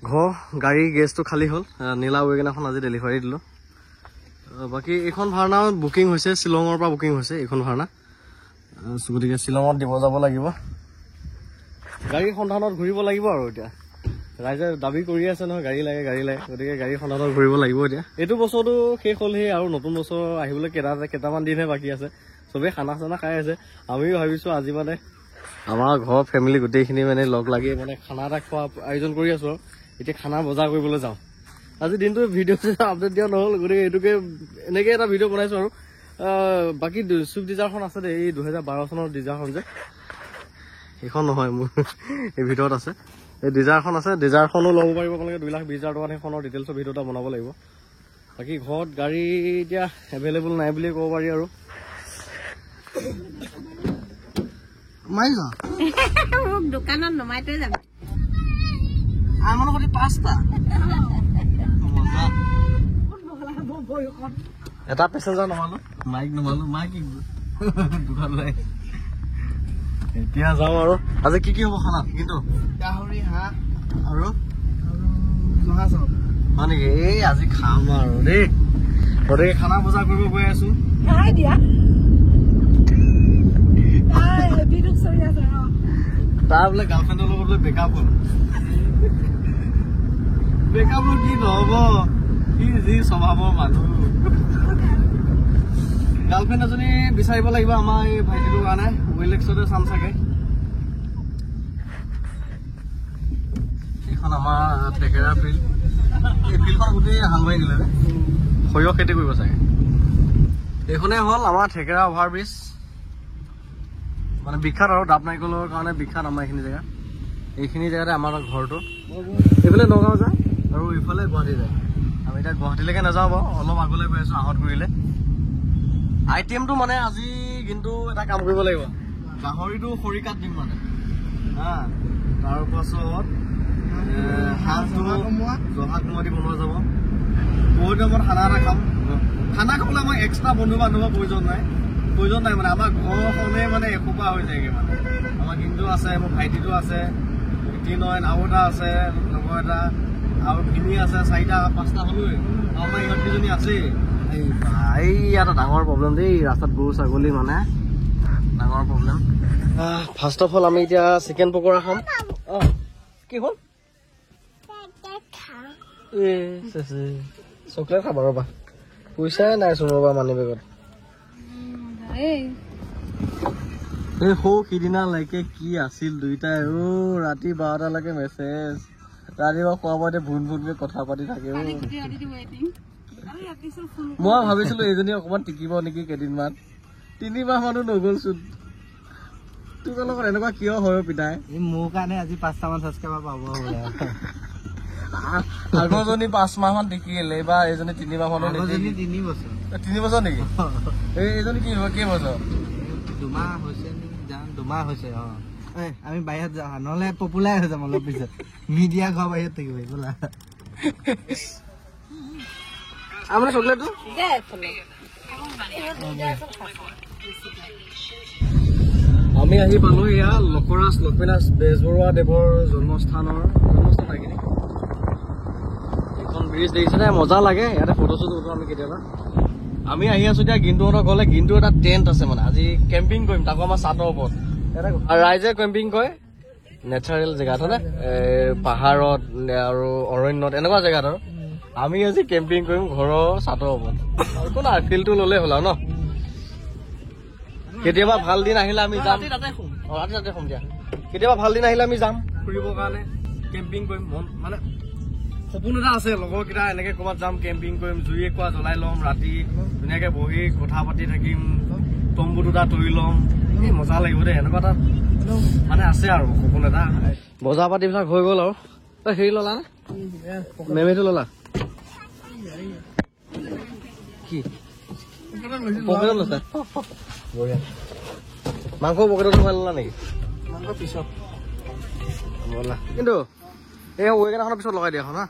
ঘৰ গাড়ী গেছটো খালী হ'ল নীলা ৱেগনাৰখন আজি ডেলিভাৰী দিলোঁ বাকী এইখন ভাড়া বুকিং হৈছে শ্বিলঙৰ পৰা বুকিং হৈছে এইখন ভাড়া গতিকে শ্বিলঙত দিব যাব লাগিব গাড়ীৰ সন্ধানত ঘূৰিব লাগিব আৰু এতিয়া ৰাইজে দাবী কৰি আছে নহয় গাড়ী লাগে গতিকে গাড়ীৰ সন্ধানত ঘূৰিব লাগিব এতিয়া এইটো বছৰটো শেষ হ'লহি আৰু নতুন বছৰ আহিবলৈ কেইটামান দিনহে বাকী আছে চবেই খানা চানা খাই আছে আমিও ভাবিছোঁ আজি মানে আমাৰ ঘৰৰ ফেমিলি গোটেইখিনি মানে লগ লাগি মানে খানা এটা খোৱা আয়োজন কৰি আছোঁ আৰু এতিয়া খানা বজাৰ কৰিবলৈ যাওঁ আজি দিনটো ভিডিঅ' আপডেট দিয়া নহ'ল গতিকে এইটোকে এনেকৈ এটা ভিডিঅ' বনাইছোঁ আৰু বাকী চুইফ্ট ডিজায়াৰখন আছে দেই এই 2012 চনৰ ডিজায়াৰখন যে সেইখন নহয় মোৰ এই ভিতৰত আছে এই ডিজায়াৰখন আছে ডিজায়াৰখনো ল'ব পাৰিব আপোনালোকে 2,20,000 টকাত সেইখনৰ ডিটেইলছৰ ভিডিঅ' এটা বনাব লাগিব বাকী ঘৰত গাড়ী এতিয়া এভেইলেবল নাই বুলিয়ে ক'ব পাৰি আৰু দোকানত নমাই থৈ যাম আমাৰ লগত 5টা এটা পেচেঞ্জাৰ নমালো মাইক দোকানলৈ এতিয়া যাওঁ আৰু আজি কি হ'ব খানাত কিন্তু গাহৰি হাঁহ আৰু জহা চাউল হয় নেকি এই আজি খাম আৰু দেই গতিকে খানা বজাৰ কৰিব গৈ আছো তাৰ বোলে গাৰ্লফ্ৰেণ্ডৰ লগত বোলে ব্ৰেকআপ হ'ল ব্ৰেকআপ কি নহ'ব সি যি স্বভাৱৰ মানুহ গাৰ্লফ্ৰেণ্ড এজনী বিচাৰিব লাগিব আমাৰ এই ভাইটিটোৰ কাৰণে ৱেলেক্সতে চাম চাগে এইখন আমাৰ টেকেৰা ফিল্ড এই ফিল্ডখন গোটেই হালবাই দিলে সৰিয়হ খেতি কৰিব চাগে এইখনেই হ'ল আমাৰ টেকেৰা অভাৰব্ৰিজ মানে বিখ্যাত আৰু ডাব নাৰিকলৰ কাৰণে বিখ্যাত আমাৰ এইখিনি জেগাতে আমাৰ ঘৰটো এইফালে নগাঁও যায় আৰু ইফালে গুৱাহাটী যায় আমি এতিয়া গুৱাহাটীলৈকে নাযাওঁ বাৰু অলপ আগলৈ গৈ আছোঁ আহত গুৰিলে আইটেমটো মানে আজি কিন্তু এটা কাম কৰিব লাগিব গাহৰিটো খৰিকাত দিম মানে তাৰপাছত জহা কোমোৰা দি বনোৱা যাব বহুত টাইমত খানা এটা খাম খানা খাবলৈ আমাক এক্সট্ৰা বন্ধু বান্ধৱৰ প্ৰয়োজন নাই মানে আমাৰ ঘৰখনে মানে এসোপা হৈ যায়গৈ মানে আমাৰ কিন্তু আছে মোৰ ভাইটিটো আছে নয়ন আৰু এটা আছে লগৰ এটা আৰু ভিনি আছে 4টা 5টা হ'লোৱে আমাৰ ইহঁত কেইজনী আছেই এই এটা ডাঙৰ প্ৰব্লেম দেই ৰাস্তাত গৰু ছাগলী মানে ডাঙৰ প্ৰব্লেম ফাৰ্ষ্ট অফ অল আমি এতিয়া চিকেন পকৰা খাম কি হ'ল চকলেট খাবা ৰ'বা পইচাই নাইচোন ৰ'বা মানি বেগত এই সৌ সিদিনালৈকে কি আছিল দুইটাই ৰাতি 12টালৈকে মেছেজ ৰাতিপুৱা খোৱা বোৱাতে ভুনকে কথা পাতি থাকে মই ভাবিছিলো এইজনী অকমান টিকিব নেকি কেইদিনমান 3 মাহ মানুহ নগ'লচোন তোৰ লগত এনেকুৱা কিয় হয় পিতাই মোৰ কাৰণে আজি 5টামান ছাবস্ক্ৰাইবাৰ পাব আগৰজনী 5 মাহ মান টিকিল এইবাৰ এইজনী 3 মাহ মানো 3 বছৰ নেকি এইজনী কি হ'ব কেইবছৰ 2 মাহ হৈছে 2 মাহ হৈছে আমি বাহিৰত যাওঁ নহ'লে পপুলাৰ হৈ যাম অলপ পিছত মিডিয়া ঘৰ বাহিৰত থাকিব বোলা আমাৰ চকলেটটো আমি আহি পালো এয়া লক্ষৰাজ লক্ষ্মীনাথ বেজবৰুৱা দেৱৰ জন্মস্থান এইখিনি এখন ব্ৰিজ দেখিছেনে মজা লাগে ইয়াতে ফটো চটো উঠো আমি কেতিয়াবা আমি আহি আছো এতিয়া গিণ্টুহঁতৰ ঘৰলৈ গিণ্টু এটা টেণ্ট আছে মানে আজি কেম্পিং কৰিম তাকো আমাৰ ছাদৰ ওপৰত ৰাইজে কেম্পিং কৰে নেচাৰেল জেগাত হয়নে পাহাৰত আৰু অৰণ্যত এনেকুৱা জেগাত আৰু আমি আজি কেম্পিং কৰিম ঘৰৰ ছাদৰ ওপৰত একো নাই ফিল্ডটো ল'লে হ'ল আৰু ন কেতিয়াবা ভাল দিন আহিলে আমি যাম ৰাতি তাতে শুম দিয়া কেতিয়াবা ভাল দিন আহিলে আমি যাম ফুৰিবৰ কাৰণে কেম্পিং কৰিম মানে সপোন এটা আছে লগৰকেইটা এনেকে ক'ৰবাত যাম কেম্পিং কৰিম জুই একুৱা জ্বলাই ল'ম ৰাতি ধুনীয়াকে বহি কথা পাতি থাকিম তম্বু 2টা তৰি ল'ম মজা লাগিব দেই এনেকুৱা এটা মানে আছে আৰু সপোন এটা বজাৰ পাতিবিলাক হৈ গ'ল আৰু হেৰি ল'লা নে মেমেটো ল'লা কি পকেটত লৈছা বঢ়িয়া মাংস পকেটত সোমাই ল'লা নেকি মাংস পিছত ব'লা কিন্তু এই ৱেগনাৰখনৰ পিছত লগাই দিয়া না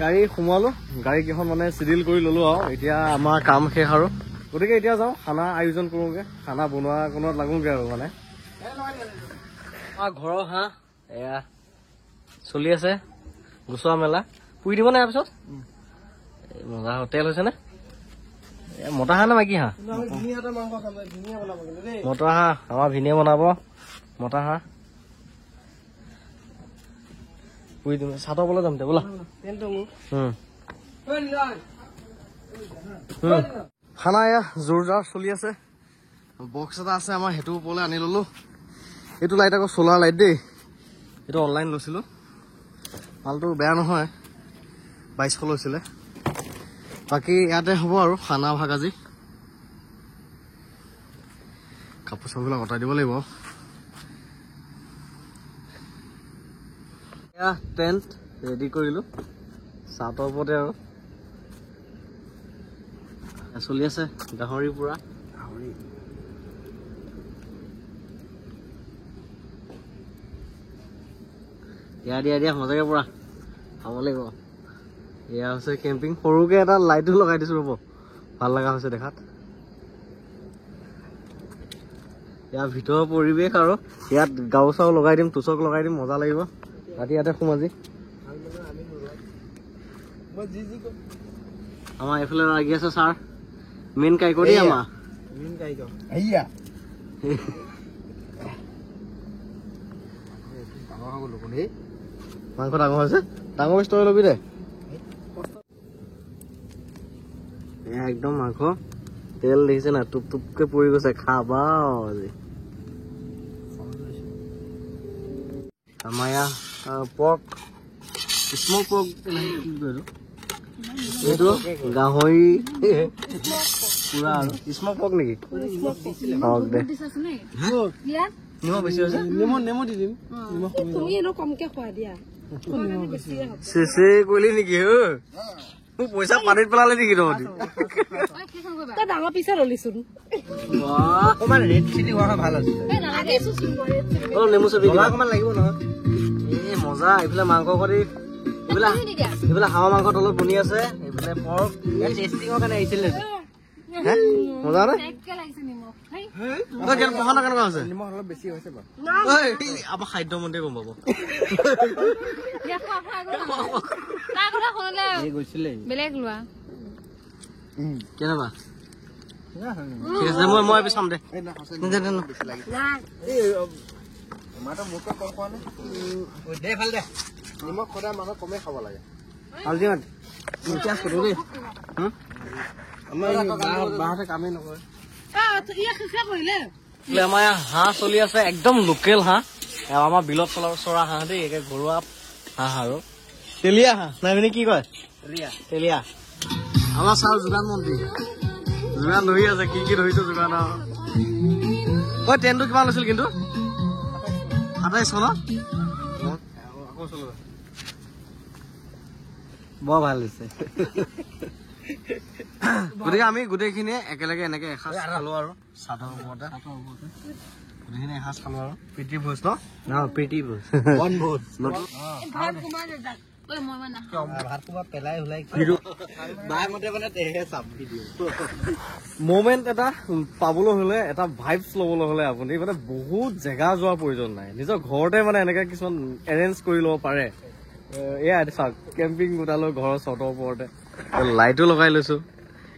গাড়ী সোমালো, গাড়ীকেইখন মানে চিডিল কৰি ল'লো আৰু এতিয়া আমাৰ কাম শেষ আৰু গতিকে এতিয়া যাওঁ খানা আয়োজন কৰোঁগৈ, খানা বনোৱা কোনোত লাগোগৈ আৰু মানে আমাৰ ঘৰৰ হাঁহ এয়া চলি আছে গুচোৱা মেলা। পুৰি দিব নাই তাৰপিছত মজা হোটেল হৈছে নে? মতা হাঁহ নে মাইকী হাঁহ? মতা হাঁহ আমাৰ ভিনিয়ে বনাব। মতা হাঁহ পুৰি দিম। চাটৰ বলে যাম বোলা। খানা এয়া জোৰ জাৰ চলি আছে। বক্স এটা আছে আমাৰ, সেইটো ওপৰলৈ আনি ললো। এইটো লাইট আকৌ চলাৰ লাইট দেই, এইটো অনলাইন লৈছিলো। মালটো বেয়া নহয়, 2200 লৈছিলে। বাকী ইয়াতে হ'ব আৰু খানা ভাগ আজি। কাপোৰ চাপোৰবিলাক অঁতাই দিব লাগিব। এয়া টেণ্ট ৰেডি কৰিলো চাটৰ ওপৰতে আৰু চলি আছে গাহৰি পুৰা। দিয়া মজাকে পুৰা খাব লাগিব। এয়া হৈছে কেম্পিং। সৰুকে এটা লাইটো লগাই দিছো, ৰ'ব ভাল লগা হৈছে দেখাত। ইয়াৰ ভিতৰৰ পৰিৱেশ আৰু ইয়াত গাও চাও লগাই দিম, তুচক লগাই দিম, মজা লাগিব। ৰাতি ইয়াতে সোম আজি। আমাৰ এইফালে লাগি আছে ছাৰ মেইন কাইকো দেই আমাৰ মাংস ডাঙৰ হৈছে, ডাঙৰ পিছ তই ল'বি দে। এয়া একদম মাংস তেল দেখিছে না, টুপ টুপকে পৰি গৈছে। খাবা আজি আমাৰ ইয়াৰ পৰ্ক, স্মক পৰ্ক এইটো গাহৰি পুৰা আৰু স্মক পৰ্ক নেকি? হওক দে, নিমখ বেছি হৈছে। নেমু দি দিম। চেচে কৰিলি নেকি? মোক পইচা পানীত পেলালে নেকি? তহঁতি ডাঙৰ পিছে ললিচোন। নেমু চেপি অকমান লাগিব নহয়। এই মজা। এইফালে মাংস কৰি এইফালে হাঁহৰ মাংস তলত বনি আছে, এইফালে পৰ্ক। টেষ্টিঙৰ কাৰণে আহিছিল নে? মজা নে? কেনেকুৱা হৈছে? আমাৰ খাদ্য মন্ত্ৰীয়ে গম পাব। বেলেগ লোৱা কেনেকুৱা? ঠিক আছে, মই চাম দে। নিমখ সদায় মানুহ কমেই খাব লাগে। আমাৰ কামেই নকৰে। আমাৰ হাঁহ চলি আছে, একদম লোকেল হাঁহ। আমাৰ বিলত চৰা হাঁহ দেই, একে ঘৰুৱা হাঁহ আৰু তেলীয়া হাঁহ নাই মানে কি কয় তেলীয়া। আমাৰ ছাৰ যোগান মন্ত্ৰী যোগান ধৰি আছে। কি কি ধৰিছে যোগান আৰু ঐ ট্ৰেইনটো কিমান লৈছিল কিন্তু? 2800 ন? বৰ ভাল হৈছে। গতিকে আমি গোটেইখিনিয়ে একেলগে এনেকে এসাঁজ খালো আৰু চাদৰ ওপৰতে গোটেইখিনি এসাঁজ খালো আৰু প্ৰীতি ভোজ ন? প্ৰীতি ভোজ মমেণ্ট এটা পাবলৈ হলে, এটা ভাইবছ লবলৈ হলে আপুনি মানে বহুত জেগা যোৱাৰ প্ৰয়োজন নাই। নিজৰ ঘৰতে মানে এনেকে কিছুমান এৰেঞ্জ কৰি ল'ব পাৰে। এয়া চাওক কেম্পিং গোটালো ঘৰৰ চটৰ ওপৰতে, লাইটো লগাই লৈছো,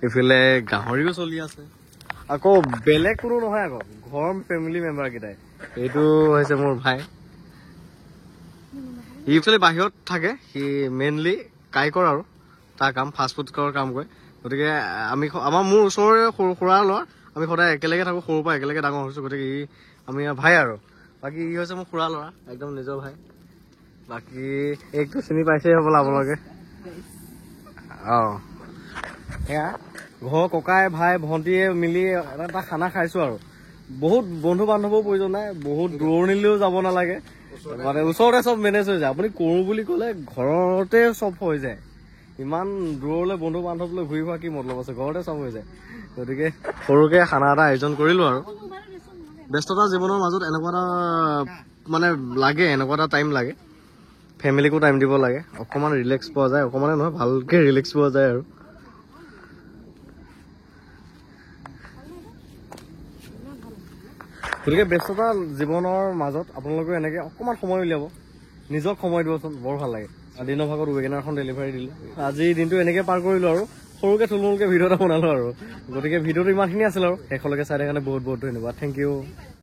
এইফালে গাহৰিও চলি আছে। আকৌ বেলেগ কোনো নহয়, আকৌ ঘৰৰ ফেমিলি মেম্বাৰ কেইটাই। এইটো হৈছে মোৰ ভাই, সি একচুৱেলি বাহিৰত থাকে। সি মেইনলি কাইকৰ আৰু তাৰ কাম ফাষ্টফুড কাম কৰে। গতিকে মোৰ ওচৰৰে খুৰা ল'ৰা, আমি সদায় একেলগে থাকো, সৰুৰ পৰা একেলগে ডাঙৰ হৈছো। গতিকে আমি ভাই আৰু বাকী ই হৈছে মোৰ খুৰা ল'ৰা, একদম নিজৰ ভাই। বাকী এইটো চিনি পাইছে হ'বলা আপোনালোকে। সেয়া ঘৰৰ ককাই ভাই ভন্টীয়ে মিলি এটা খানা খাইছো আৰু বহুত বন্ধু বান্ধৱৰ প্ৰয়োজন নাই, বহুত দূৰণিলৈও যাব নালাগে, মানে ওচৰতে চব মেনেজ হৈ যায়। আপুনি কৰো বুলি ক'লে ঘৰতে চব হৈ যায়। ইমান দূৰলৈ বন্ধু বান্ধৱলৈ ঘূৰি ফুৰা কি মতলব আছে? ঘৰতে চব হৈ যায়। গতিকে সৰুকে খানা এটা আয়োজন কৰিলো আৰু ব্যস্ততা জীৱনৰ মাজত এনেকুৱা এটা মানে লাগে, এনেকুৱা এটা টাইম লাগে। ফেমিলিকো টাইম দিব লাগে, অকণমান ৰিলেক্স পোৱা যায়, অকণমানে নহয় ভালকৈ ৰিলেক্স পোৱা যায় আৰু। গতিকে ব্যস্ততা জীৱনৰ মাজত আপোনালোকেও এনেকৈ অকণমান সময় উলিয়াব, নিজক সময় দিবচোন, বৰ ভাল লাগে। দিনৰ ভাগত ৱেগনাৰখন ডেলিভাৰী দিলোঁ, আজি দিনটো এনেকৈ পাৰ কৰিলোঁ আৰু সৰুকৈ থুলমূলকৈ ভিডিঅ' এটা বনালোঁ আৰু। গতিকে ভিডিঅ'টো ইমানখিনি আছিল আৰু, শেষলৈকে চাই কাৰণে বহুত বহুত ধন্যবাদ, থেংক ইউ।